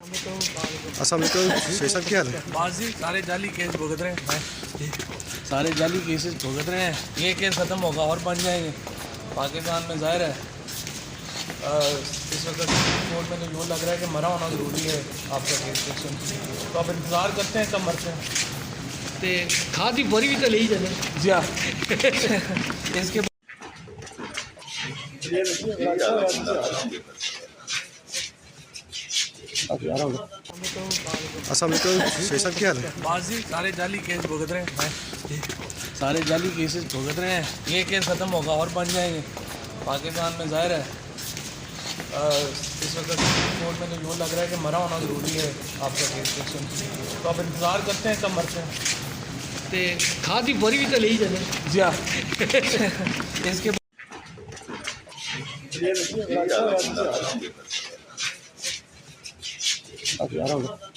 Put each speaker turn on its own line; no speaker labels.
अस्सलाम वालेकुम शेख साहब, क्या हाल है?
बाजी सारे जाली केस भुगत रहे हैं, सारे जाली केसेस भुगत रहे हैं। ये केस ख़त्म होगा और बन जाएंगे। पाकिस्तान में ज़ाहिर है इस वक्त कोर्ट में तो यूँ लग रहा है कि मरा होना ज़रूरी है आपका केस सेक्शन। तो अब इंतज़ार करते हैं कब मरते हैं।
ते खाद की बोरी भी तो ले ही जाने
जी हाँ इसके
अस्सलाम वालेकुम शेख साहब, क्या हाल है?
बाजी सारे जाली केस भुगत रहे हैं, सारे जाली केसेस भुगत रहे हैं। ये केस ख़त्म होगा और बन जाएंगे। पाकिस्तान में ज़ाहिर है इस वक्त कोर्ट में तो यूँ लग रहा है कि मरा होना ज़रूरी है आपका केस सेक्शन। तो अब इंतज़ार करते हैं कब मरते हैं।
ते खाद की बोरी भी तो ले ही जाने
जी हाँ इसके